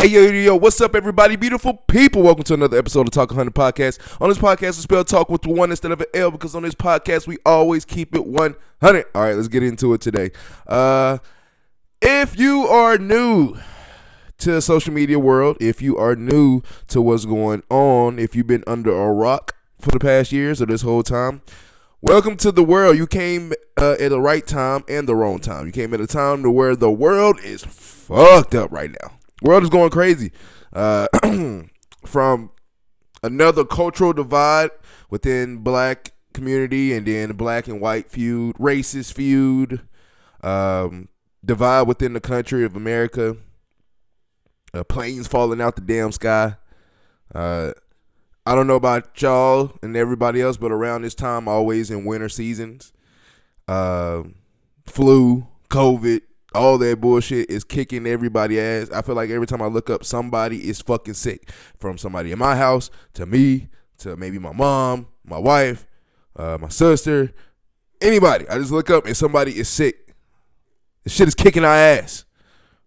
Hey, yo, what's up, everybody? Beautiful people. Welcome to another episode of Ta1k podcast. On this podcast, we spell talk with the one instead of an L because on this podcast, we always keep it 100. All right, let's get into it today. If you are new to the social media world, if you are new to what's going on, if you've been under a rock for the past years or this whole time, welcome to the world. You came at the right time and the wrong time. You came at a time to where the world is fucked up right now. World is going crazy from another cultural divide within black community and then black and white feud, racist feud, divide within the country of America, planes falling out the damn sky. I don't know about y'all and everybody else, but around this time, always in winter seasons, flu, COVID, all that bullshit is kicking everybody's ass. I feel like every time I look up, somebody is fucking sick. From somebody in my house, to me, to maybe my mom, my wife, my sister, anybody. I just look up and somebody is sick. This shit is kicking our ass.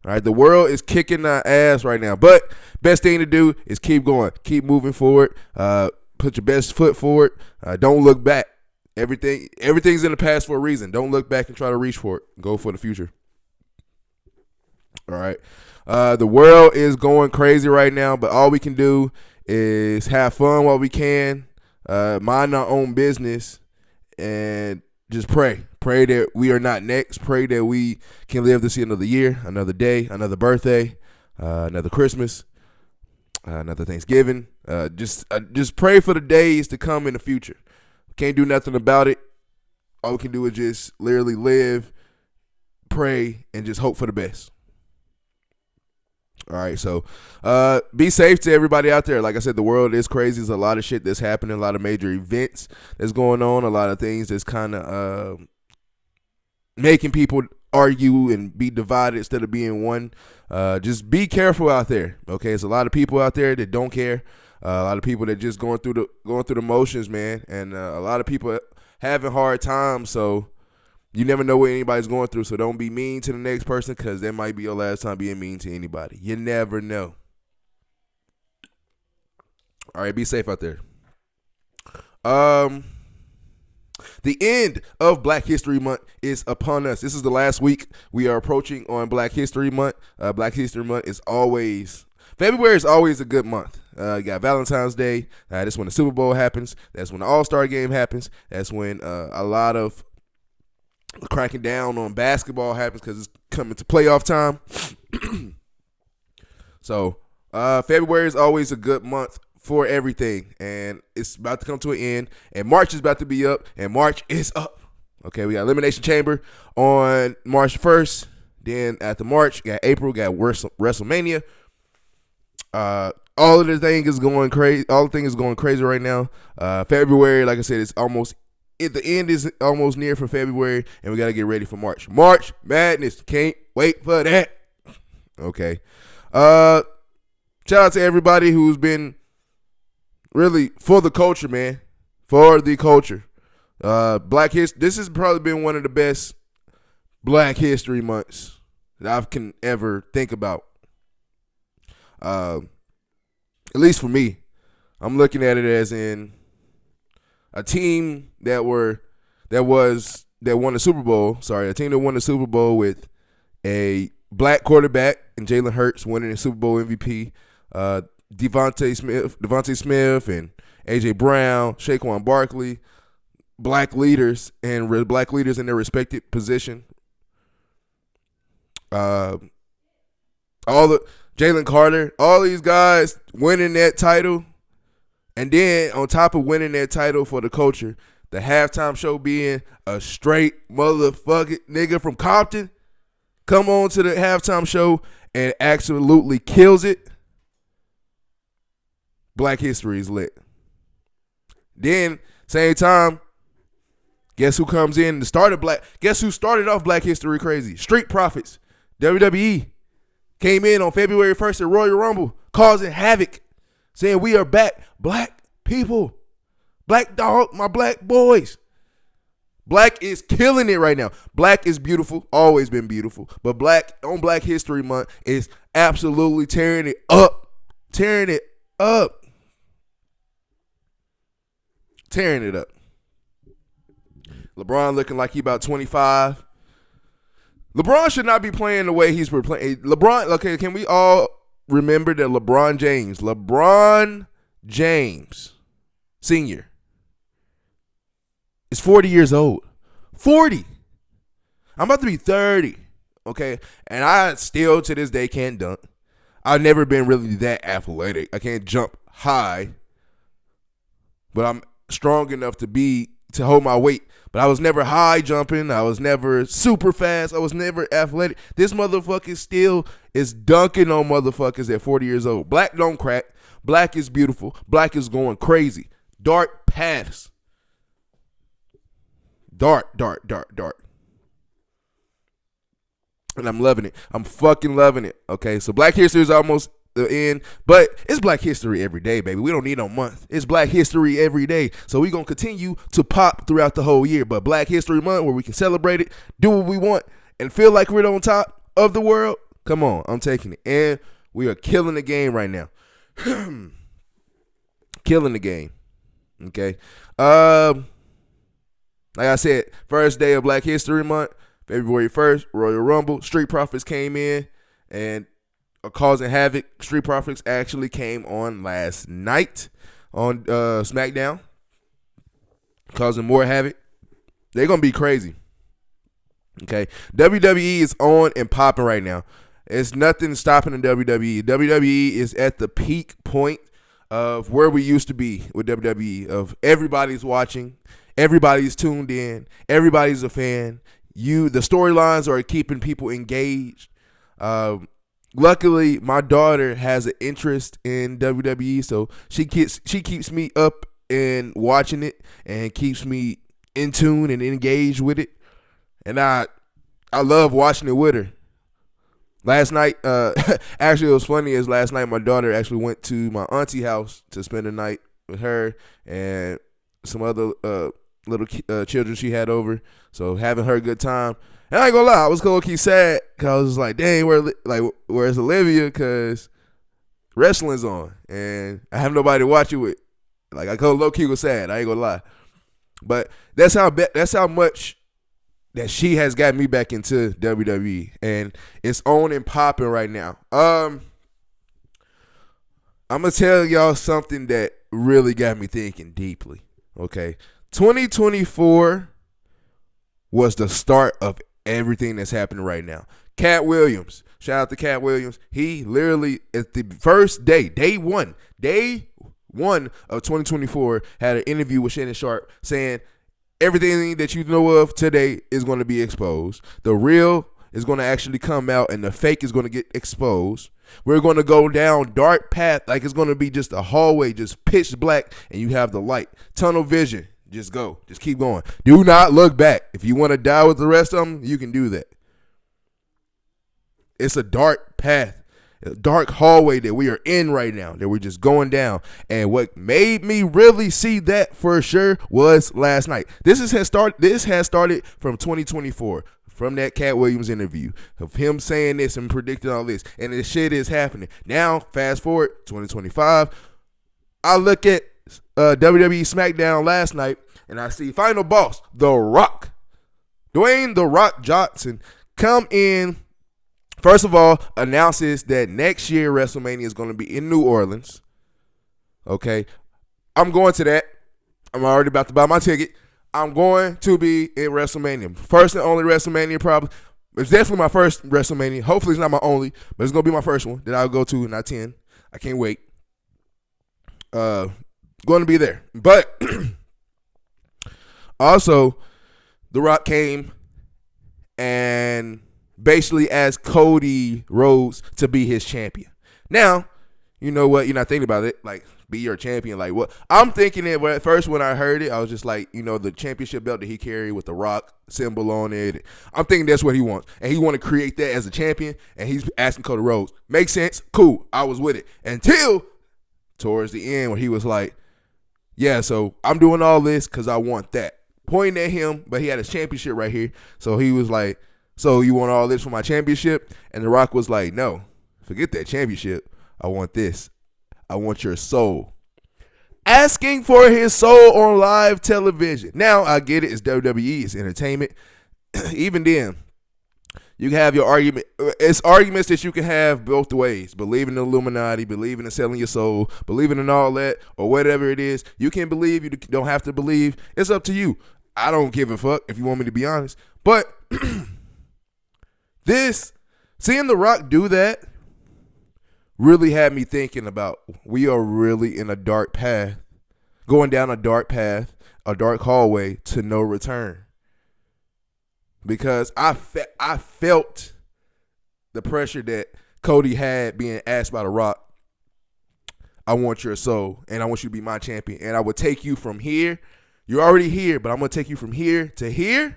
All right, the world is kicking our ass right now. But best thing to do is keep going. Keep moving forward. Put your best foot forward. Don't look back. Everything's in the past for a reason. Don't look back and try to reach for it. Go for the future. All right. The world is going crazy right now, but all we can do is have fun while we can, mind our own business, and just pray. Pray that we are not next. Pray that we can live to see another year, another day, another birthday, another Christmas, another Thanksgiving. Just pray for the days to come in the future. Can't do nothing about it. All we can do is just literally live, pray, and just hope for the best. All right, so be safe to everybody out there. Like I said, the world is crazy. There's a lot of shit that's happening, a lot of major events that's going on, a lot of things that's kind of making people argue and be divided instead of being one. Just be careful out there, okay? There's a lot of people out there that don't care. A lot of people that just going through the motions, man, and a lot of people having hard times. So you never know what anybody's going through, so don't be mean to the next person because that might be your last time being mean to anybody. You never know. All right, be safe out there. The end of Black History Month is upon us. This is the last week we are approaching on Black History Month. Black History Month is always February is always a good month. You got Valentine's Day. That's when the Super Bowl happens. That's when the All-Star Game happens. That's when a lot of cracking down on basketball happens because it's coming to playoff time. So February is always a good month for everything, and it's about to come to an end, and March is about to be up, and March is up. Okay, we got Elimination Chamber on March 1st. Then after March, got April, got WrestleMania. All of the thing is going crazy. All the thing is going crazy right now. February, like I said, it's almost. The end is almost near for February, and we got to get ready for March. March Madness. Can't wait for that. Okay. Shout out to everybody who's been really for the culture, man. For the culture. This has probably been one of the best Black History Months that I can ever think about. At least for me. I'm looking at it as in a team that won the Super Bowl. Sorry, a team that won the Super Bowl with a black quarterback and Jalen Hurts winning the Super Bowl MVP. Devontae Smith and AJ Brown, Saquon Barkley, black leaders in their respective position. All the Jalen Carter, all these guys winning that title. And then on top of winning that title for the culture, the halftime show being a straight motherfucking nigga from Compton come on to the halftime show and absolutely kills it. Black history is lit. Then, same time, guess who comes in to start guess who started off Black History crazy? Street Profits. WWE came in on February 1st at Royal Rumble, causing havoc, saying we are back. Black people. Black dog, my black boys. Black is killing it right now. Black is beautiful, always been beautiful. But Black on Black History Month is absolutely tearing it up. Tearing it up. Tearing it up. LeBron looking like he about 25. LeBron should not be playing the way he's playing. LeBron, okay, can we all remember that LeBron James Sr. is 40 years old. 40. I'm about to be 30, okay? And I still, to this day, can't dunk. I've never been really that athletic. I can't jump high, but I'm strong enough to hold my weight. But I was never high jumping. I was never super fast. I was never athletic. This motherfucker still is dunking on motherfuckers at 40 years old. Black don't crack. Black is beautiful. Black is going crazy. Dark paths. Dark. And I'm loving it. I'm fucking loving it. Okay, so Black History is almost the end, but it's Black History every day, baby. We don't need no month. It's Black History every day. So we're going to continue to pop throughout the whole year. But Black History Month, where we can celebrate it, do what we want, and feel like we're on top of the world, come on, I'm taking it. And we are killing the game right now. Killing the game. Okay. Like I said, first day of Black History Month, February 1st, Royal Rumble. Street Profits came in and are causing havoc. Street Profits actually came on last night on SmackDown, causing more havoc. They're going to be crazy. Okay. WWE is on and popping right now. It's nothing stopping the WWE. WWE is at the peak point of where we used to be with WWE, of everybody's watching, everybody's tuned in, everybody's a fan. The storylines are keeping people engaged. Luckily, my daughter has an interest in WWE, so she keeps me up and watching it and keeps me in tune and engaged with it. And I love watching it with her. Last night, actually, it was funny as last night my daughter actually went to my auntie house to spend the night with her and some other little children she had over. So having her a good time. And I ain't gonna lie, I was low-key sad because I was like, dang, where's Olivia? Because wrestling's on and I have nobody to watch it with. Like, I low-key was sad. I ain't gonna lie. But that's how much that she has got me back into WWE, and it's on and popping right now. I'm gonna tell y'all something that really got me thinking deeply. Okay, 2024 was the start of everything that's happening right now. Cat Williams, shout out to Cat Williams. He literally at the first day one of 2024 had an interview with Shannon Sharp saying, everything that you know of today is going to be exposed. The real is going to actually come out, and the fake is going to get exposed. We're going to go down dark path, like it's going to be just a hallway, just pitch black, and you have the light. Tunnel vision. Just go. Just keep going. Do not look back. If you want to die with the rest of them, you can do that. It's a dark path, a dark hallway that we are in right now, that we're just going down. And what made me really see that for sure was last night. This has started from 2024, from that Cat Williams interview, of him saying this and predicting all this. And this shit is happening. Now, fast forward, 2025, I look at WWE SmackDown last night, and I see final boss, The Rock, Dwayne The Rock Johnson, come in. First of all, announces that next year WrestleMania is going to be in New Orleans. Okay. I'm going to that. I'm already about to buy my ticket. I'm going to be in WrestleMania. First and only WrestleMania probably. It's definitely my first WrestleMania. Hopefully it's not my only, but it's going to be my first one that I'll go to and I attend. I can't wait. Going to be there. But also, The Rock came and basically asked Cody Rhodes to be his champion. Now, you know what? You're not thinking about it. Like, be your champion. Like, what? I'm thinking it at first when I heard it. I was just like, the championship belt that he carried with the Rock symbol on it. I'm thinking that's what he wants. And he want to create that as a champion. And he's asking Cody Rhodes. Makes sense. Cool. I was with it. Until towards the end where he was like, yeah, so I'm doing all this because I want that. pointing at him, but he had his championship right here. So he was like, so you want all this for my championship? And The Rock was like, no, forget that championship. I want this. I want your soul. Asking for his soul on live television. Now, I get it. It's WWE. It's entertainment. Even then, you can have your argument. It's arguments that you can have both ways. Believing in the Illuminati, believing in selling your soul, believing in all that, or whatever it is. You can believe. You don't have to believe. It's up to you. I don't give a fuck if you want me to be honest. But seeing The Rock do that really had me thinking about we are really in a dark path, going down a dark path, a dark hallway to no return. Because I felt the pressure that Cody had being asked by The Rock, I want your soul, and I want you to be my champion, and I will take you from here. You're already here, but I'm going to take you from here to here.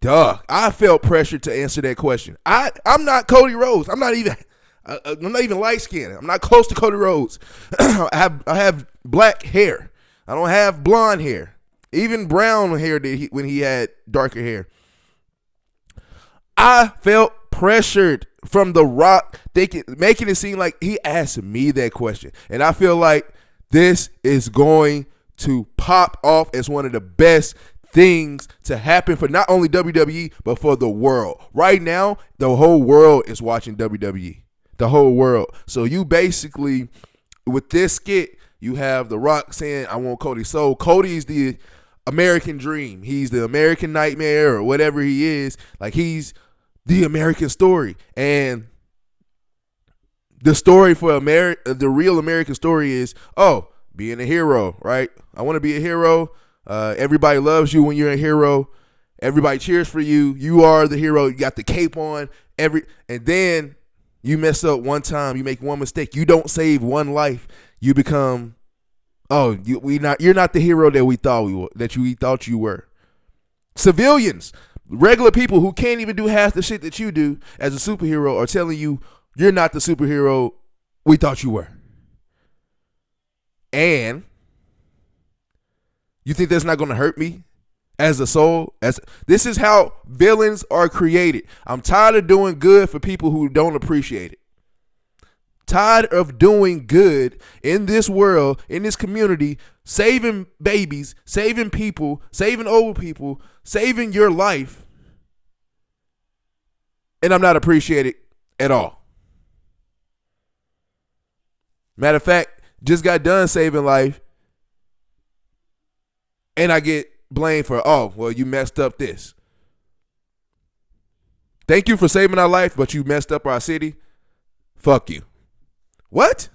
Duh. I felt pressure to answer that question. I'm not Cody Rhodes. I'm not even light skinned. I'm not close to Cody Rhodes. I have black hair. I don't have blonde hair. Even brown hair when he had darker hair. I felt pressured from The Rock, making it seem like he asked me that question. And I feel like this is going to pop off as one of the best things to happen for not only WWE, but for the world. Right now, the whole world is watching WWE. The whole world. So you basically, with this skit, you have The Rock saying, I want Cody's soul. Cody's the American dream. He's the American nightmare or whatever he is. Like, he's the American story. And the story for the real American story is, being a hero, right? I want to be a hero. Everybody loves you when you're a hero. Everybody cheers for you. You are the hero. You got the cape on. And then you mess up one time. You make one mistake. You don't save one life. You become, you're not the hero that we thought you were. Civilians, regular people who can't even do half the shit that you do as a superhero are telling you you're not the superhero we thought you were. And you think that's not going to hurt me as a soul? This is how villains are created. I'm tired of doing good for people who don't appreciate it. Tired of doing good in this world, in this community, saving babies, saving people, saving old people, saving your life, and I'm not appreciated at all. Matter of fact, just got done saving life, and I get blamed for, you messed up this. Thank you for saving our life, but you messed up our city. Fuck you. What?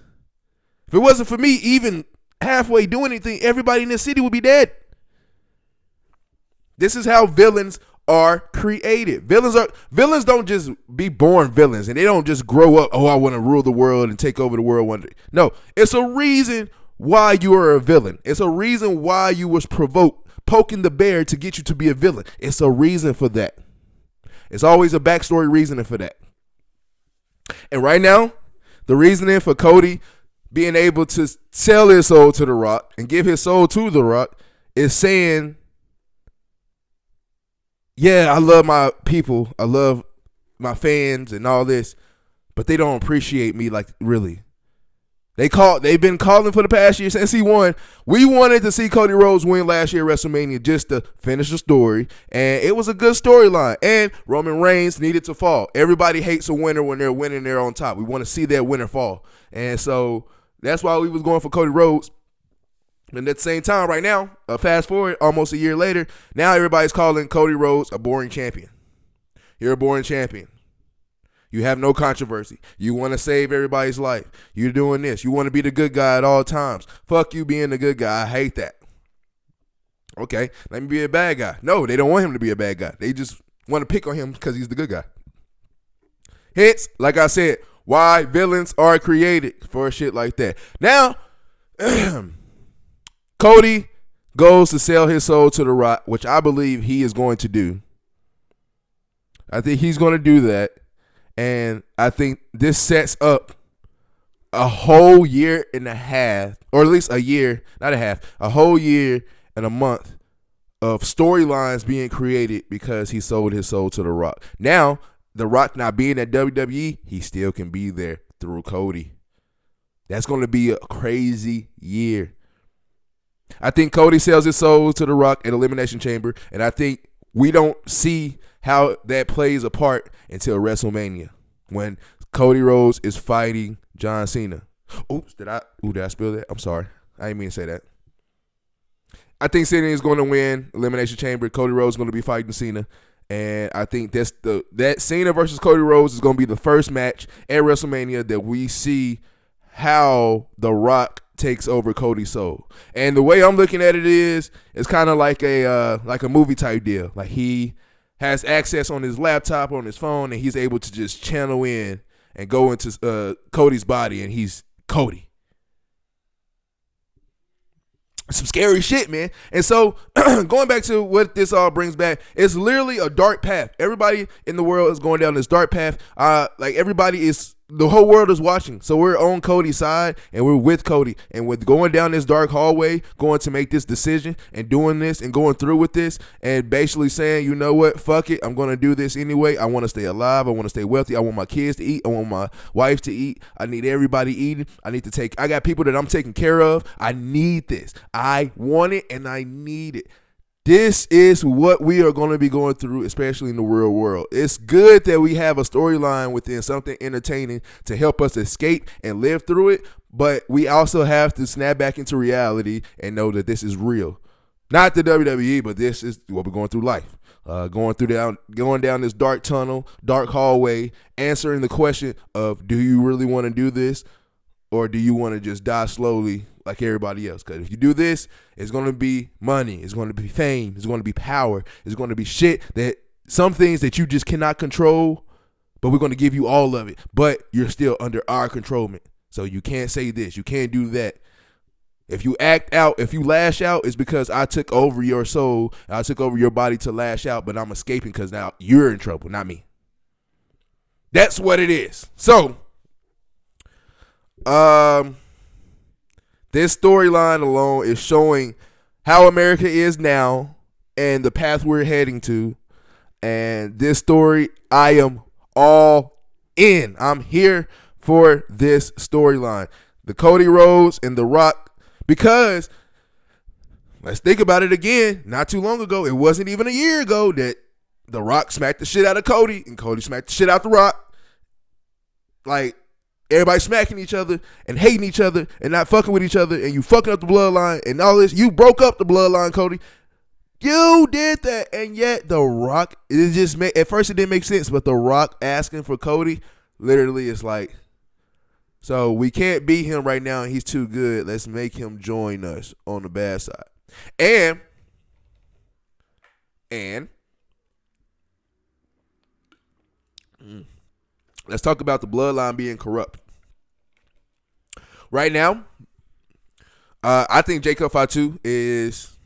If it wasn't for me even halfway doing anything, everybody in this city would be dead. This is how villains are created. Villains don't just be born villains, and they don't just grow up, I want to rule the world and take over the world one day. No, it's a reason why you are a villain. It's a reason why you was provoked, poking the bear to get you to be a villain. It's a reason for that. It's always a backstory reasoning for that. And right now, the reasoning for Cody being able to sell his soul to The Rock and give his soul to The Rock is saying, yeah, I love my people. I love my fans and all this, but they don't appreciate me like really. They've been calling for the past year since he won. We wanted to see Cody Rhodes win last year at WrestleMania just to finish the story, and it was a good storyline. And Roman Reigns needed to fall. Everybody hates a winner when they're winning, they're on top. We want to see that winner fall, and so that's why we was going for Cody Rhodes. And at the same time, right now, fast forward almost a year later, now everybody's calling Cody Rhodes a boring champion. You're a boring champion. You have no controversy. You want to save everybody's life. You're doing this. You want to be the good guy at all times. Fuck you being the good guy. I hate that. Okay, let me be a bad guy. No, they don't want him to be a bad guy. They just want to pick on him because he's the good guy. Hence, like I said, why villains are created for shit like that. Now, Cody goes to sell his soul to The Rock, which I believe he is going to do. I think he's going to do that. And I think this sets up a whole year and a half, or at least a year, not a half, a whole year and a month of storylines being created because he sold his soul to The Rock. Now, The Rock not being at WWE, he still can be there through Cody. That's going to be a crazy year. I think Cody sells his soul to The Rock at Elimination Chamber, and I think we don't see how that plays a part until WrestleMania when Cody Rhodes is fighting John Cena. Oops, did I spill that? I'm sorry. I didn't mean to say that. I think Cena is going to win Elimination Chamber. Cody Rhodes is going to be fighting Cena. And I think that Cena versus Cody Rhodes is going to be the first match at WrestleMania that we see how The Rock takes over Cody's soul. And the way I'm looking at it is, it's kind of like a movie type deal. Like he has access on his laptop, on his phone, and he's able to just channel in and go into Cody's body, and he's Cody. Some scary shit, man. And so going back to what this all brings back, it's literally a dark path. Everybody in the world is going down this dark path. The whole world is watching. So we're on Cody's side and we're with Cody. And with going down this dark hallway, going to make this decision and doing this and going through with this and basically saying, you know what, fuck it, I'm going to do this anyway. I want to stay alive. I want to stay wealthy. I want my kids to eat. I want my wife to eat. I need everybody eating. I got people that I'm taking care of. I need this. I want it and I need it. This is what we are going to be going through, especially in the real world. It's good that we have a storyline within something entertaining to help us escape and live through it, but we also have to snap back into reality and know that this is real. Not the WWE, but this is what we're going through life. Going down this dark tunnel, dark hallway, answering the question of, do you really want to do this, or do you want to just die slowly like everybody else? Because if you do this, it's going to be money, it's going to be fame, it's going to be power, it's going to be shit, that some things that you just cannot control, but we're going to give you all of it, but you're still under our controlment. So you can't say this, you can't do that. If you act out, if you lash out, it's because I took over your soul, I took over your body to lash out, but I'm escaping because now you're in trouble, not me. That's what it is. So this storyline alone is showing how America is now and the path we're heading to. And this story, I am all in. I'm here for this storyline. The Cody Rhodes and The Rock, because let's think about it again. Not too long ago, it wasn't even a year ago that The Rock smacked the shit out of Cody and Cody smacked the shit out The Rock. Like, everybody smacking each other and hating each other and not fucking with each other, and you fucking up the bloodline and all this. You broke up the bloodline, Cody. You did that. And yet The Rock, it just at first it didn't make sense, but The Rock asking for Cody literally is like, so we can't beat him right now and he's too good. Let's make him join us on the bad side. And let's talk about the bloodline being corrupt. Right now, I think Jacob Fatu is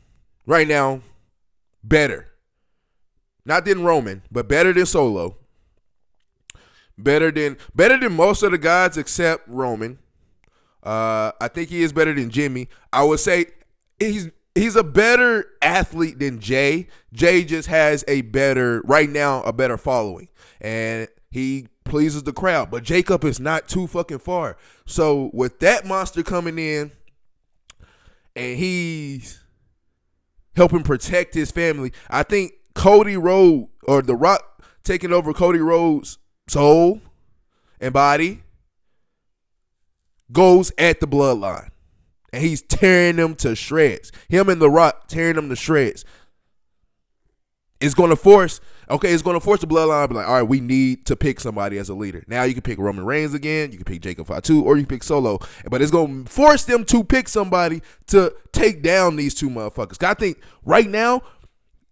right now better. Not than Roman, but better than Solo. Better than most of the guys except Roman. I think he is better than Jimmy. I would say he's a better athlete than Jay. Jay just has a better following. And he pleases the crowd. But Jacob is not too fucking far. So with that monster coming in and he's helping protect his family, I think Cody Rhodes, or The Rock taking over Cody Rhodes' soul and body, goes at the bloodline. And he's tearing them to shreds. Him and The Rock tearing them to shreds. It's going to force the bloodline to be like, all right, we need to pick somebody as a leader. Now you can pick Roman Reigns again, you can pick Jacob Fatu, or you can pick Solo. But it's going to force them to pick somebody to take down these two motherfuckers. I think right now,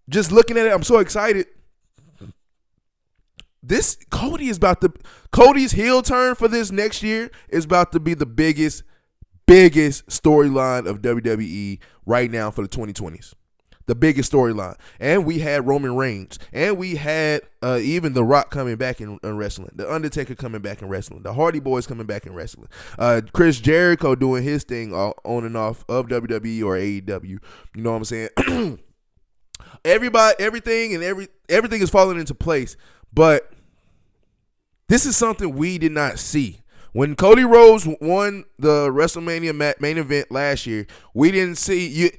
just looking at it, I'm so excited. Cody's heel turn for this next year is about to be the biggest storyline of WWE right now for the 2020s. the biggest storyline. And we had Roman Reigns. And we had even The Rock coming back in wrestling. The Undertaker coming back in wrestling. The Hardy Boys coming back in wrestling. Chris Jericho doing his thing on and off of WWE or AEW. You know what I'm saying? Everything is falling into place. But this is something we did not see. When Cody Rhodes won the WrestleMania main event last year, we didn't see you.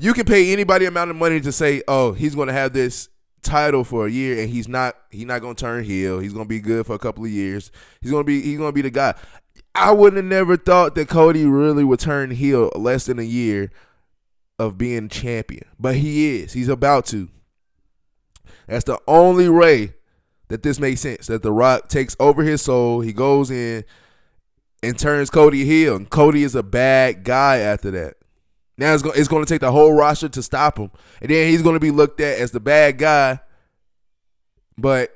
You can pay anybody amount of money to say, "Oh, he's going to have this title for a year, and he's not going to turn heel. He's going to be good for a couple of years. He's going to be the guy." I would have never thought that Cody really would turn heel less than a year of being champion, but he is. He's about to. That's the only way that this makes sense. That The Rock takes over his soul. He goes in and turns Cody heel, and Cody is a bad guy after that. Now it's going to take the whole roster to stop him. And then he's going to be looked at as the bad guy. But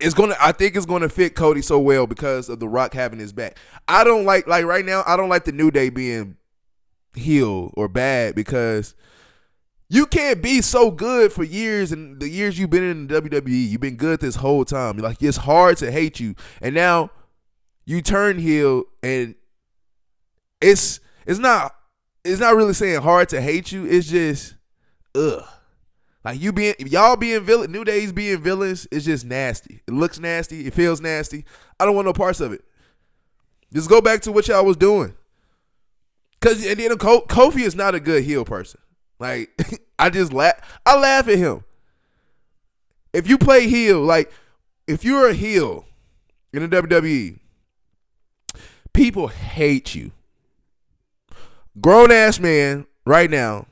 I think it's going to fit Cody so well because of The Rock having his back. I don't like right now, I don't like the New Day being heel or bad because you can't be so good for years, and the years you've been in the WWE, you've been good this whole time. Like, it's hard to hate you. And now you turn heel, and it's not really saying hard to hate you. It's just, like y'all being villain, New Day's being villains. It's just nasty. It looks nasty. It feels nasty. I don't want no parts of it. Just go back to what y'all was doing. Cause and then Kofi is not a good heel person. Like I laugh at him. If you play heel, like if you're a heel in the WWE, people hate you. Grown ass man right now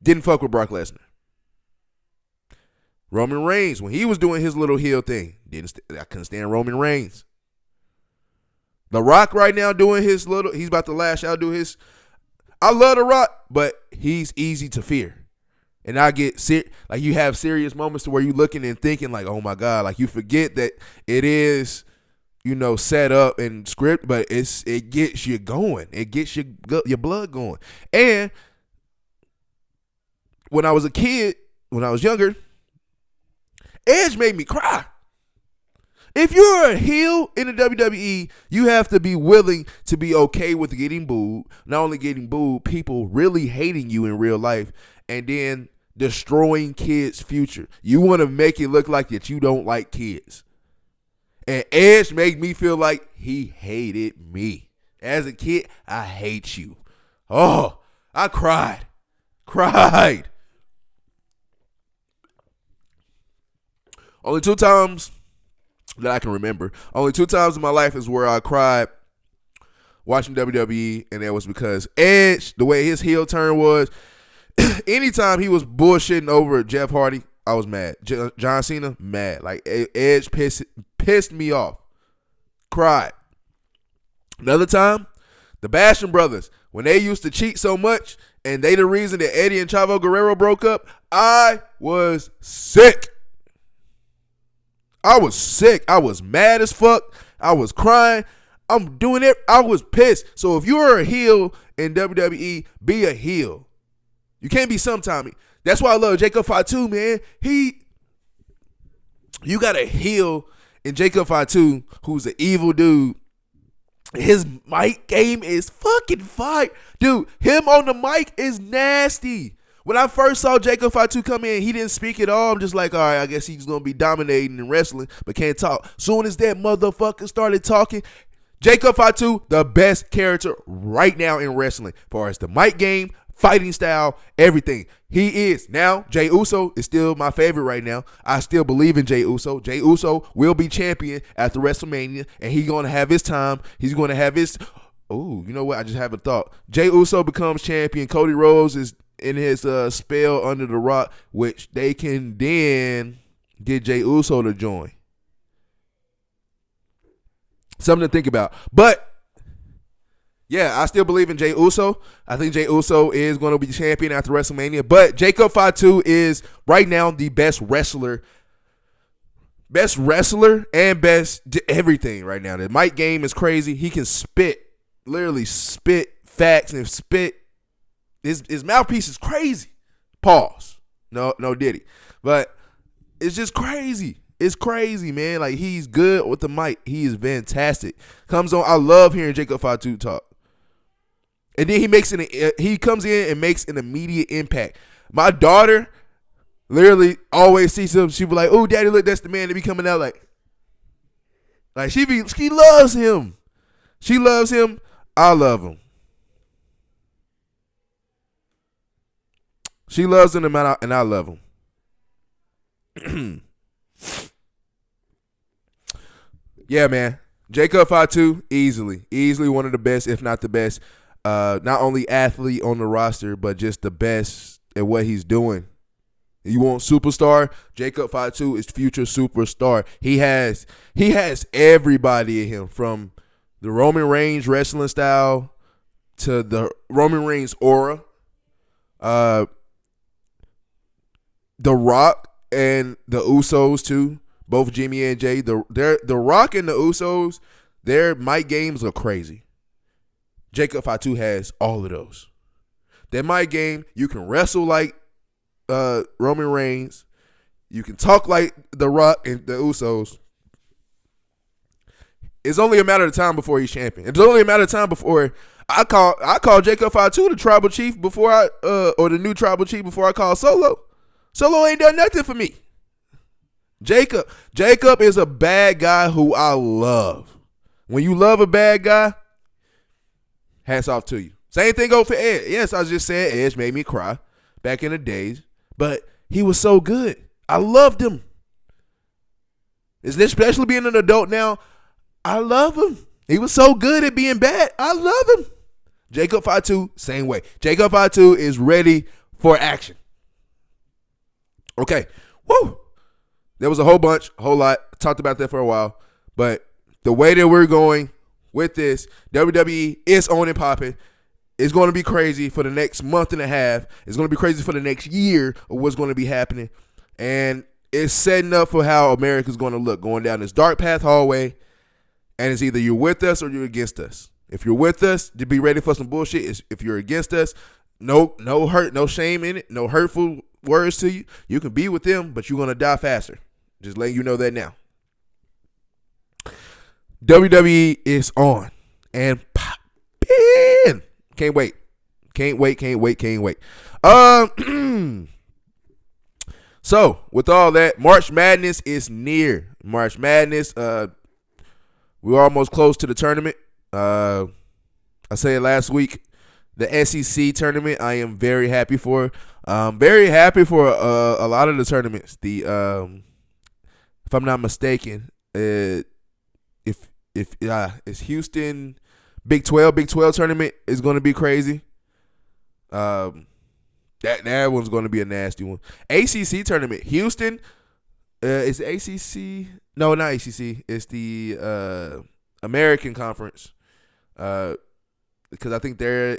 didn't fuck with Brock Lesnar. Roman Reigns, when he was doing his little heel thing, I couldn't stand Roman Reigns. The Rock right now doing he's about to lash out, do his. I love The Rock, but he's easy to fear. And I get like you have serious moments to where you looking and thinking like, oh my God, like you forget that it is, set up and script, but it gets you going. It gets your blood going. And when I was a kid, when I was younger, Edge made me cry. If you're a heel in the WWE, you have to be willing to be okay with getting booed. Not only getting booed, people really hating you in real life, and then destroying kids' future. You want to make it look like that you don't like kids. And Edge made me feel like he hated me. As a kid, I hate you. Oh, I cried. Only 2 times that I can remember. Only 2 times in my life is where I cried watching WWE, and that was because Edge, the way his heel turn was, anytime he was bullshitting over Jeff Hardy, I was mad. John Cena, mad. Like, Edge pissed me off. Cried. Another time, the Basham Brothers, when they used to cheat so much, and they the reason that Eddie and Chavo Guerrero broke up, I was sick. I was mad as fuck. I was crying. I'm doing it. I was pissed. So if you're a heel in WWE, be a heel. You can't be sometimey. That's why I love Jacob Fatu, man. You got a heel in Jacob Fatu who's an evil dude. His mic game is fucking fire. Dude, him on the mic is nasty. When I first saw Jacob Fatu come in, he didn't speak at all. I'm just like, all right, I guess he's going to be dominating in wrestling, but can't talk. Soon as that motherfucker started talking, Jacob Fatu, the best character right now in wrestling, as far as the mic game, fighting style, everything. He is. Now, Jey Uso is still my favorite right now. I still believe in Jey Uso. Jey Uso will be champion after WrestleMania, and he's going to have his time. He's going to have his... Oh, you know what? I just have a thought. Jey Uso becomes champion. Cody Rhodes is in his spell under The Rock, which they can then get Jey Uso to join. Something to think about. But, yeah, I still believe in Jey Uso. I think Jey Uso is going to be champion after WrestleMania. But Jacob Fatu is right now the best wrestler and best everything right now. The mic game is crazy. He can literally spit facts and spit his mouthpiece is crazy. Pause. No Diddy. But it's just crazy. It's crazy, man. Like, he's good with the mic. He is fantastic. Comes on. I love hearing Jacob Fatu talk. And then he comes in and makes an immediate impact. My daughter literally always sees him. She be like, "Oh, daddy, look, that's the man." They be coming out like she loves him. She loves him. I love him. She loves him and I love him. Yeah, man. Jacob Fatu, easily one of the best, if not the best. Not only athlete on the roster, but just the best at what he's doing. You want superstar? Jacob Fatu is future superstar. He has everybody in him, from the Roman Reigns wrestling style to the Roman Reigns aura. The Rock and the Usos too, both Jimmy and Jay. The Rock and the Usos, their mic games are crazy. Jacob Fatu has all of those. That mic game, you can wrestle like Roman Reigns, you can talk like The Rock and the Usos. It's only a matter of time before he's champion. It's only a matter of time before I call Jacob Fatu the tribal chief before or the new tribal chief before I call Solo. Solo ain't done nothing for me. Jacob is a bad guy who I love. When you love a bad guy, hats off to you. Same thing goes for Edge. Yes, I just said Edge made me cry back in the days, but he was so good. I loved him. Especially being an adult now, I love him. He was so good at being bad. I love him. Jacob Fatu, same way. Jacob Fatu is ready for action. Okay. Woo. There was a whole lot. Talked about that for a while. But the way that we're going with this, WWE is on and popping. It's going to be crazy for the next month and a half. It's going to be crazy for the next year of what's going to be happening. And it's setting up for how America's going to look, going down this dark path hallway. And it's either you're with us or you're against us. If you're with us, to be ready for some bullshit. If you're against us, no hurt, no shame in it, no hurtful words to you. You can be with them, but you're going to die faster. Just letting you know that now. WWE is on and popping. Can't wait. So, with all that, March Madness is near. March Madness, we're almost close to the tournament. I said it last week, the SEC tournament, I am very happy for. Very happy for a lot of the tournaments. If I'm not mistaken, if it's Houston Big 12 tournament is going to be crazy. That one's going to be a nasty one. ACC tournament, Houston. Is the ACC? No, not ACC. It's the American Conference. Because I think they're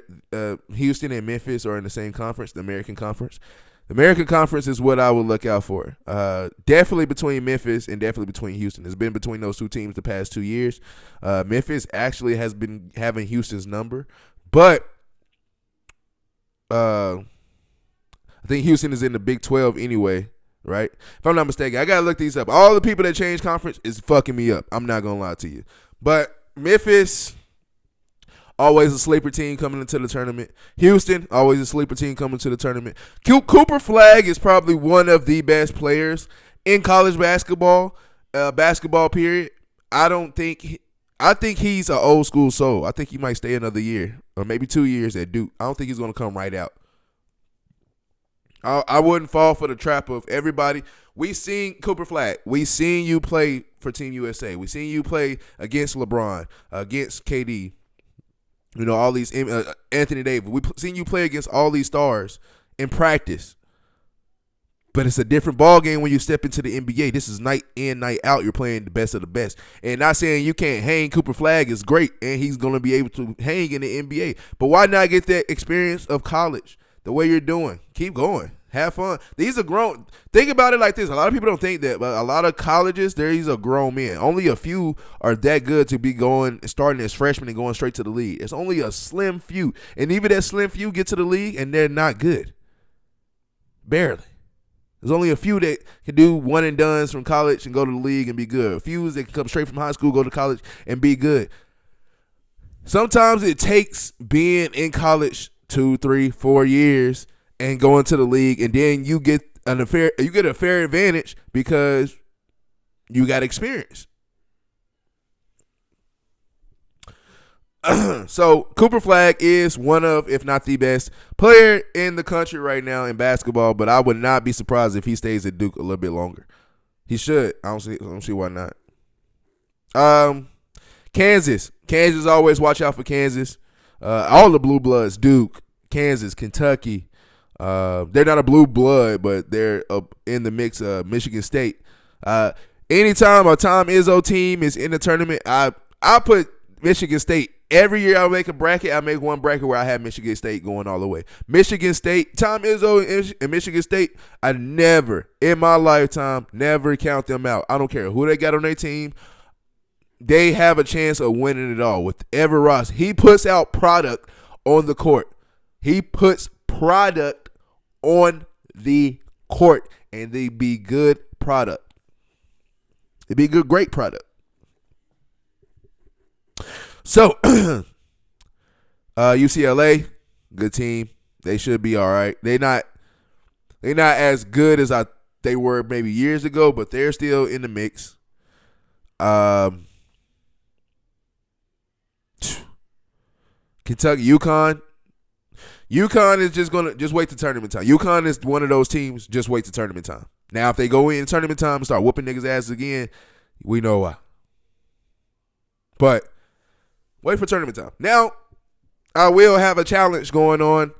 Houston and Memphis are in the same conference, the American Conference. The American Conference is what I would look out for. Definitely between Memphis and definitely between Houston. It's been between those two teams the past 2 years. Memphis actually has been having Houston's number. But I think Houston is in the Big 12 anyway, right? If I'm not mistaken. I got to look these up. All the people that change conference is fucking me up. I'm not going to lie to you. But Memphis, always a sleeper team coming into the tournament. Houston, always a sleeper team coming to the tournament. Cooper Flag is probably one of the best players in college basketball, period. I think he's an old school soul. I think he might stay another year or maybe 2 years at Duke. I don't think he's going to come right out. I wouldn't fall for the trap of everybody. We seen Cooper Flag. We seen you play for Team USA. We seen you play against LeBron, against KD. You know, all these Anthony Davis. We've seen you play against all these stars in practice. But it's a different ball game when you step into the NBA. This is night in, night out. You're playing the best of the best. And not saying you can't hang. Cooper Flag is great, and he's going to be able to hang in the NBA. But why not get that experience of college the way you're doing? Keep going. Have fun. These are grown. Think about it like this. A lot of people don't think that, but a lot of colleges, these are grown men. Only a few are that good to be starting as freshmen and going straight to the league. It's only a slim few. And even that slim few get to the league and they're not good. Barely. There's only a few that can do one and dones from college and go to the league and be good. A few that can come straight from high school, go to college and be good. Sometimes it takes being in college 2, 3, 4 years and going to the league, and then you get a fair advantage because you got experience. So Cooper Flagg is one of, if not the best player in the country right now in basketball, but I would not be surprised if he stays at Duke a little bit longer. He should. I don't see why not. Kansas always watch out for Kansas. All the blue bloods, Duke, Kansas, Kentucky. They're not a blue blood, but they're in the mix of Michigan State. Anytime a Tom Izzo team is in the tournament, I put Michigan State. Every year I make a bracket, I make one bracket where I have Michigan State going all the way. Michigan State, Tom Izzo and Michigan State, I never, in my lifetime, never count them out. I don't care who they got on their team. They have a chance of winning it all. With Ever Ross, he puts out product on the court. He puts product on the court, and they be good product. They be good, great product. So, UCLA, good team. They should be all right. They're not as good as they were maybe years ago, but they're still in the mix. Kentucky, UConn. UConn is just wait to tournament time. UConn is one of those teams, just wait to tournament time. Now, if they go in tournament time and start whooping niggas' asses again, we know why. But wait for tournament time. Now, I will have a challenge going on.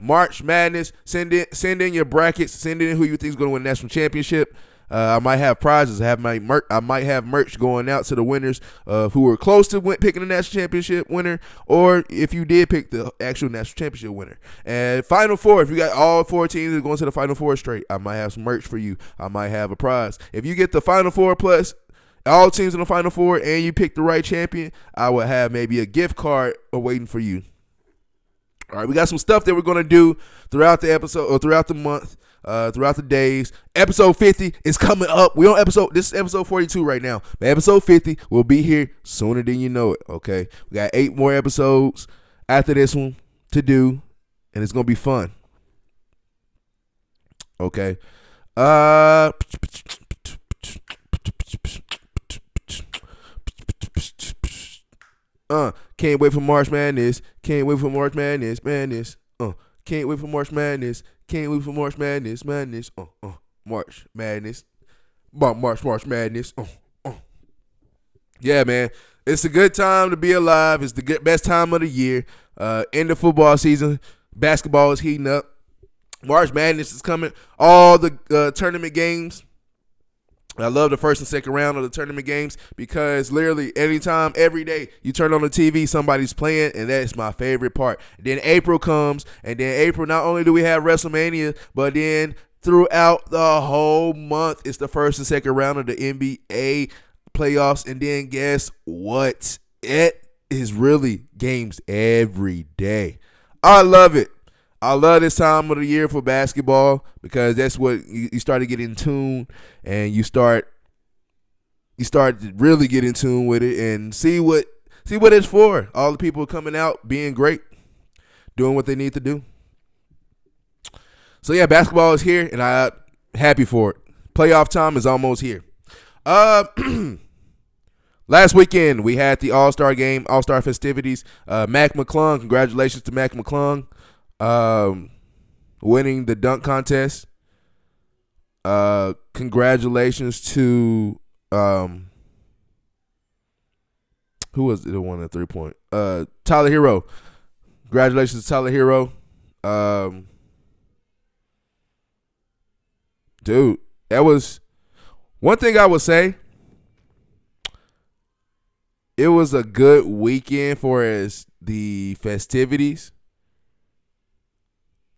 March Madness. Send in your brackets. Send in who you think is going to win the national championship. I might have prizes. I might have merch going out to the winners who were close to picking the national championship winner, or if you did pick the actual national championship winner. And Final Four, if you got all 4 teams that are going to the Final Four straight, I might have some merch for you. I might have a prize. If you get the Final Four plus all teams in the Final Four and you pick the right champion, I would have maybe a gift card waiting for you. All right, we got some stuff that we're going to do throughout the episode or throughout the month, throughout the days. Episode 50 is coming up. This is episode 42 right now. But episode 50 will be here sooner than you know it, okay? We got 8 more episodes after this one to do, and it's going to be fun. Okay. Can't wait for March Madness. Can't wait for March Madness. Madness. Can't wait for March Madness. Can't wait for March Madness. Madness. March Madness. March Madness. Yeah, man. It's a good time to be alive. It's the best time of the year. End of football season. Basketball is heating up. March Madness is coming. All the tournament games. I love the first and second round of the tournament games because literally anytime, every day, you turn on the TV, somebody's playing, and that's my favorite part. Then April comes, and then April, not only do we have WrestleMania, but then throughout the whole month, it's the first and second round of the NBA playoffs, and then guess what? It is really games every day. I love it. I love this time of the year for basketball because that's what you start to get in tune, and you start to really get in tune with it and see what it's for. All the people coming out, being great, doing what they need to do. So yeah, basketball is here, and I'm happy for it. Playoff time is almost here. Last weekend we had the All-Star game, All-Star festivities. Mac McClung, congratulations to Mac McClung. Winning the dunk contest. Congratulations to who was it that won the 3-point? Tyler Hero. Congratulations to Tyler Hero. Dude, that was one thing I would say. It was a good weekend for the festivities.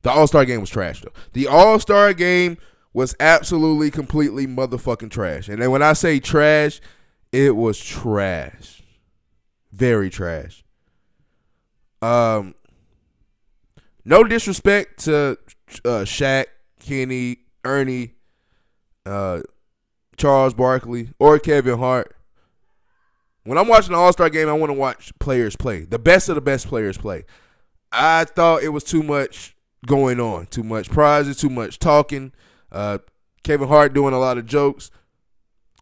The All-Star game was trash, though. The All-Star game was absolutely, completely motherfucking trash. And then when I say trash, it was trash. Very trash. No disrespect to Shaq, Kenny, Ernie, Charles Barkley, or Kevin Hart. When I'm watching the All-Star game, I want to watch players play. The best of the best players play. I thought it was too much going on. Too much prizes, too much talking. Kevin Hart doing a lot of jokes.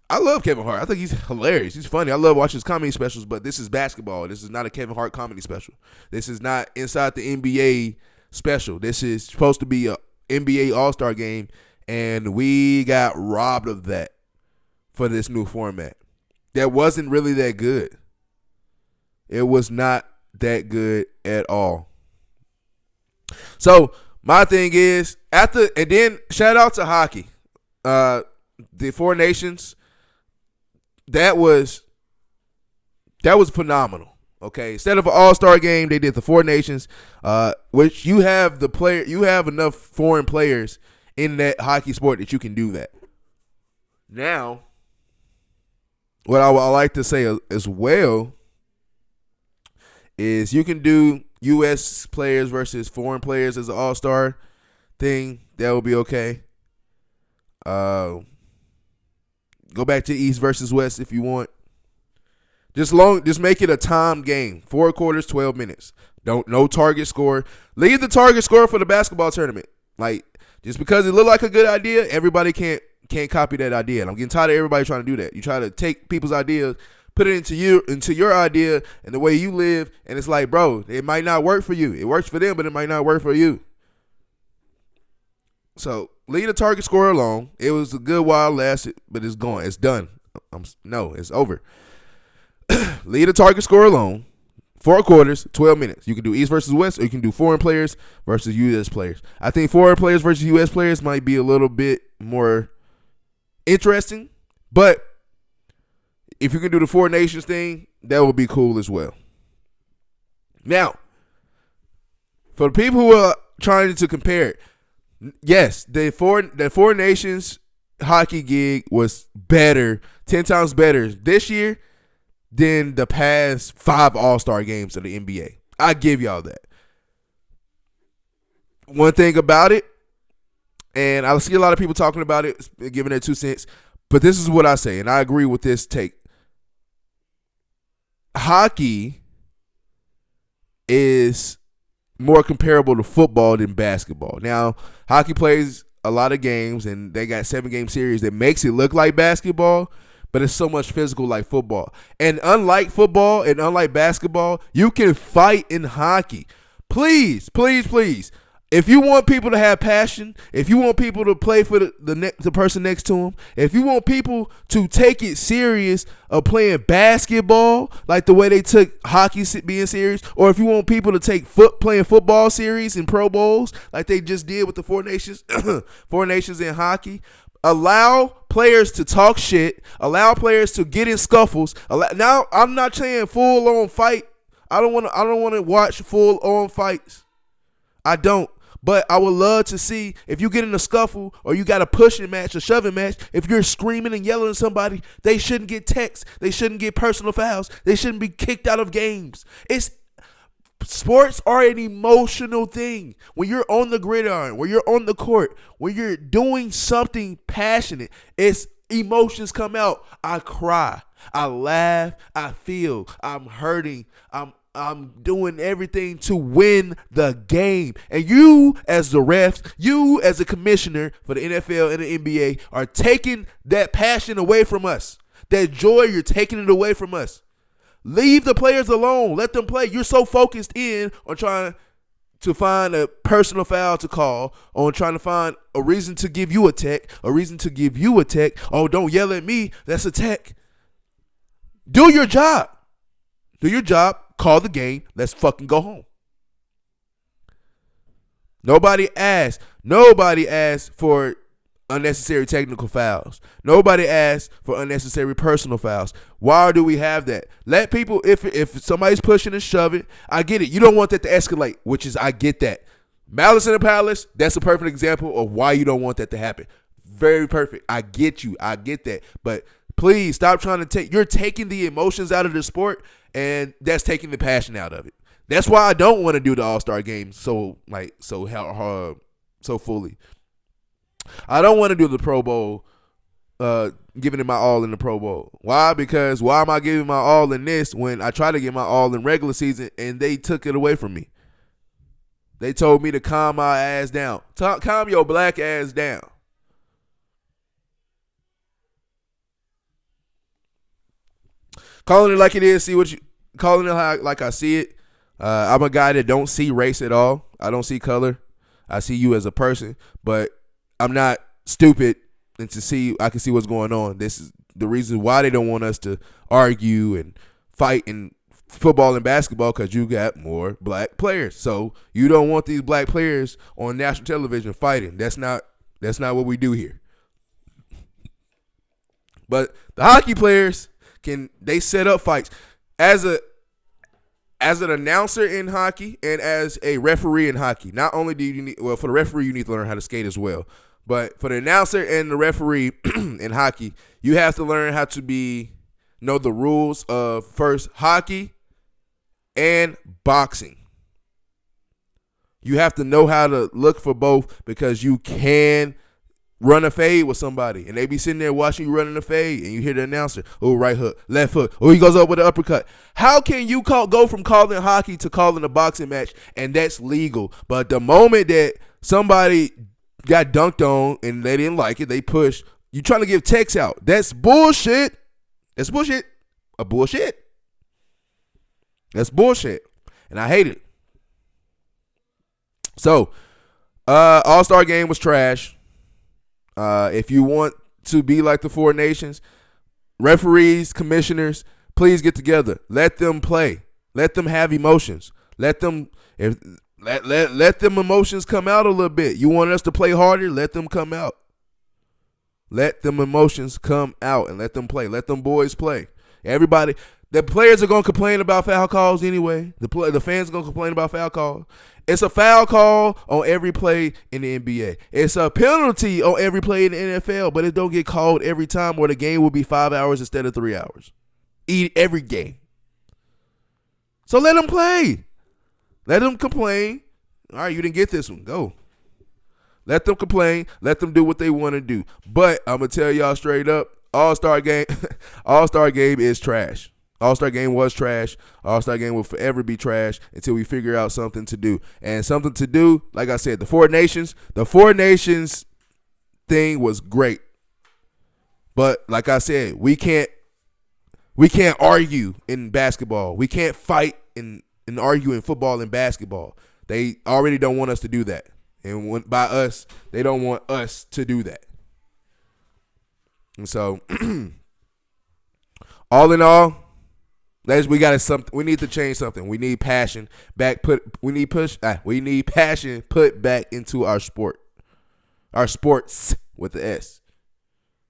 I love Kevin Hart. I think he's hilarious. He's funny. I love watching his comedy specials, but this is basketball. This is not a Kevin Hart comedy special. This is not inside the NBA special. This is supposed to be a NBA All-Star game, and we got robbed of that for this new format. That wasn't really that good. It was not that good at all. So my thing is, and then shout out to hockey. The Four Nations, that was phenomenal. Okay, instead of an All-Star game, they did the Four Nations, which you have enough foreign players in that hockey sport that you can do that. Now, what I like to say as well is you can do U.S. players versus foreign players as an all-star thing. That would be okay. Go back to East versus West if you want. Just make it a time game. 4 quarters, 12 minutes. No target score. Leave the target score for the basketball tournament. Like, just because it looked like a good idea, everybody can't copy that idea. And I'm getting tired of everybody trying to do that. You try to take people's ideas, put it into your idea and the way you live, and it's like, bro, it might not work for you. It works for them, but it might not work for you. So leave the target score alone. It was a good while lasted, but it's gone. It's done. It's over. Leave the target score alone. 4 quarters, 12 minutes. You can do East versus West, or you can do foreign players versus U.S. players. I think foreign players versus U.S. players might be a little bit more interesting, but if you can do the Four Nations thing, that would be cool as well. Now, for the people who are trying to compare it, yes, the Four Nations hockey gig was better, 10 times better this year than the past 5 All-Star games of the NBA. I give y'all that. One thing about it, and I see a lot of people talking about it, giving their 2 cents, but this is what I say, and I agree with this take. Hockey is more comparable to football than basketball. Now, hockey plays a lot of games, and they got 7-game series that makes it look like basketball, but it's so much physical like football. And unlike football and unlike basketball, you can fight in hockey. Please, please, please. If you want people to have passion, if you want people to play for the person next to them, if you want people to take it serious of playing basketball, like the way they took hockey being serious, or if you want people to take playing football series and Pro Bowls, like they just did with the Four Nations, Four Nations in hockey, allow players to talk shit, allow players to get in scuffles. Now, I'm not saying full on fight. I don't want to watch full on fights. I don't. But I would love to see if you get in a scuffle or you got a pushing match, a shoving match, if you're screaming and yelling at somebody, they shouldn't get texts. They shouldn't get personal fouls. They shouldn't be kicked out of games. Sports are an emotional thing. When you're on the gridiron, when you're on the court, when you're doing something passionate, emotions come out. I cry. I laugh. I feel. I'm hurting. I'm doing everything to win the game. And you as the refs, you as a commissioner for the NFL and the NBA are taking that passion away from us. That joy, you're taking it away from us. Leave the players alone. Let them play. You're so focused in on trying to find a personal foul to call, on trying to find a reason to give you a tech, Oh, don't yell at me. That's a tech. Do your job. Call the game. Let's fucking go home. Nobody asked for unnecessary technical fouls. Nobody asked for unnecessary personal fouls. Why do we have that? Let people, if somebody's pushing and shoving, I get it. You don't want that to escalate, I get that. Malice in the Palace, that's a perfect example of why you don't want that to happen. Very perfect. I get you. I get that. But please stop trying to you're taking the emotions out of the sport, and that's taking the passion out of it. That's why I don't want to do the All-Star game so fully. I don't want to do the Pro Bowl, giving it my all in the Pro Bowl. Why? Because why am I giving my all in this when I try to give my all in regular season and they took it away from me? They told me to calm my ass down. Calm your black ass down. Calling it like it is, calling it like I see it. I'm a guy that don't see race at all. I don't see color. I see you as a person, but I'm not stupid, and I can see what's going on. This is the reason why they don't want us to argue and fight in football and basketball, because you got more black players. So you don't want these black players on national television fighting. That's not what we do here. But the hockey players they set up fights as an announcer in hockey and as a referee in hockey. Not only do you need, for the referee you need to learn how to skate as well, but for the announcer and the referee in hockey, you have to learn how to know the rules of first hockey and boxing. You have to know how to look for both, because you can run a fade with somebody and they be sitting there watching you running a fade, and you hear the announcer, oh, right hook, left hook, oh, he goes up with an uppercut. How can you go from calling hockey to calling a boxing match, and that's legal? But the moment that somebody got dunked on and they didn't like it, they pushed, you trying to give techs out. That's bullshit. That's bullshit. Bullshit. That's bullshit. And I hate it. So, All-Star game was trash. If you want to be like the Four Nations, referees, commissioners, please get together. Let them play. Let them have emotions. Let them emotions come out a little bit. You want us to play harder? Let them come out. Let them emotions come out and let them play. Let them boys play. Everybody, the players are going to complain about foul calls anyway. The fans are going to complain about foul calls. It's a foul call on every play in the NBA. It's a penalty on every play in the NFL, but it don't get called every time, or the game will be 5 hours instead of 3 hours. Every game. So let them play. Let them complain. All right, you didn't get this one. Go. Let them complain. Let them do what they want to do. But I'm going to tell y'all straight up, All-Star game is trash. All-Star game was trash. All-Star game will forever be trash until we figure out something to do. And something to do, like I said, the Four Nations thing was great. But like I said, we can't argue in basketball. We can't fight and argue in football and basketball. They already don't want us to do that. And by us, they don't want us to do that. And so, all in all, we need to change something. We need passion we need passion put back into our sport. Our sports with the S.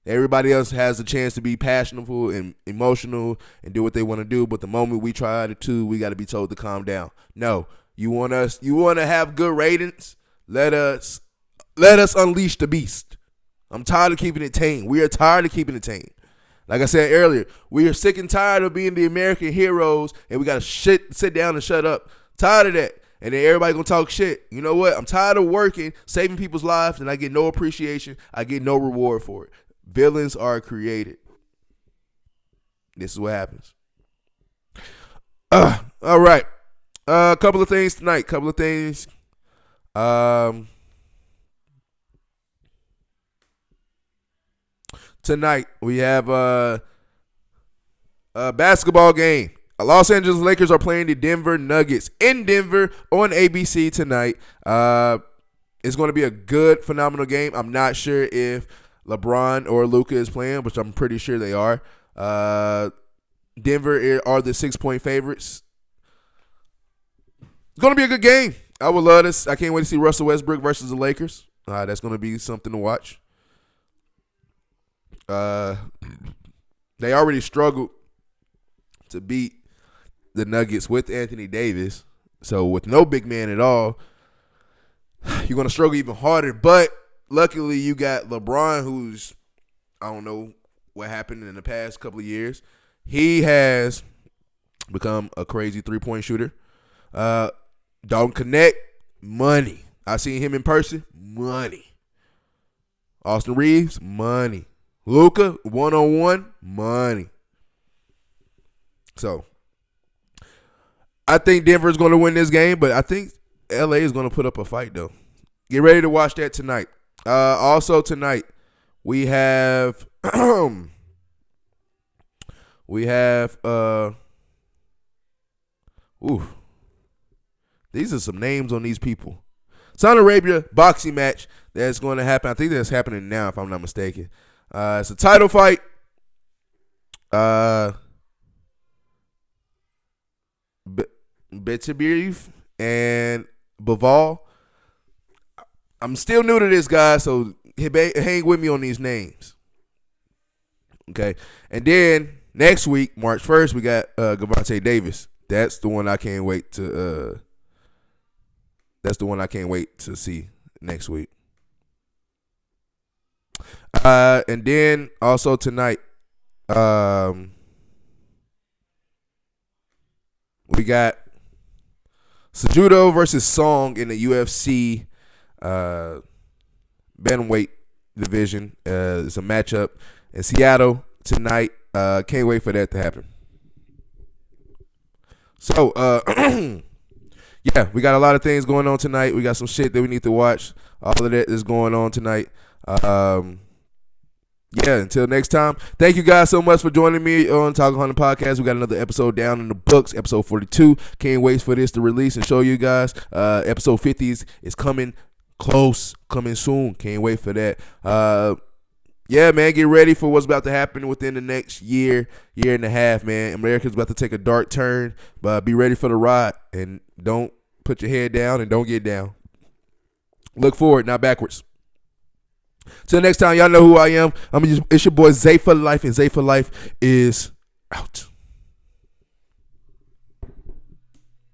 Everybody else has a chance to be passionate and emotional and do what they want to do, but the moment we try to, we got to be told to calm down. No, you want to have good ratings? Let us unleash the beast. I'm tired of keeping it tame. We are tired of keeping it tame. Like I said earlier, we are sick and tired of being the American heroes, and we got to sit down and shut up. Tired of that. And then everybody going to talk shit. You know what? I'm tired of working, saving people's lives, and I get no appreciation. I get no reward for it. Villains are created. This is what happens. All right. A couple of things tonight. Tonight we have a basketball game. Los Angeles Lakers are playing the Denver Nuggets in Denver on ABC tonight. It's going to be a good, phenomenal game. I'm not sure if LeBron or Luka is playing, which I'm pretty sure they are. Denver are the 6-point favorites. It's going to be a good game. I would love this. I can't wait to see Russell Westbrook versus the Lakers. That's going to be something to watch. They already struggled to beat the Nuggets with Anthony Davis. So with no big man at all, you're going to struggle even harder. But luckily, you got LeBron, who's, I don't know what happened in the past couple of years. He has become a crazy three-point shooter. Don't connect, money. I seen him in person, money. Austin Reeves, money. Luka, one-on-one, money. So, I think Denver's going to win this game, but I think LA is going to put up a fight, though. Get ready to watch that tonight. Also tonight, we have these are some names on these people. Saudi Arabia boxing match that's going to happen. I think that's happening now, if I'm not mistaken. It's a title fight. Betibirif and Baval. I'm still new to this guy, so hang with me on these names. Okay. And then next week, March 1st, we got Gervonta Davis. That's the one I can't wait to see next week. And then also tonight, we got Cejudo versus Song in the UFC bantamweight division. It's a matchup in Seattle tonight. Can't wait for that to happen. So, yeah, we got a lot of things going on tonight. We got some shit that we need to watch. All of that is going on tonight. Yeah, until next time. Thank you guys so much for joining me on Ta1k Podcast. We got another episode down in the books, episode 42. Can't wait for this to release and show you guys. Episode 50 is coming close, coming soon. Can't wait for that. Yeah, man, get ready for what's about to happen within the next year and a half, man. America's about to take a dark turn, but be ready for the ride. And don't put your head down and don't get down. Look forward, not backwards. Till next time, y'all know who I am. It's your boy Zay for Life, and Zay for Life is out.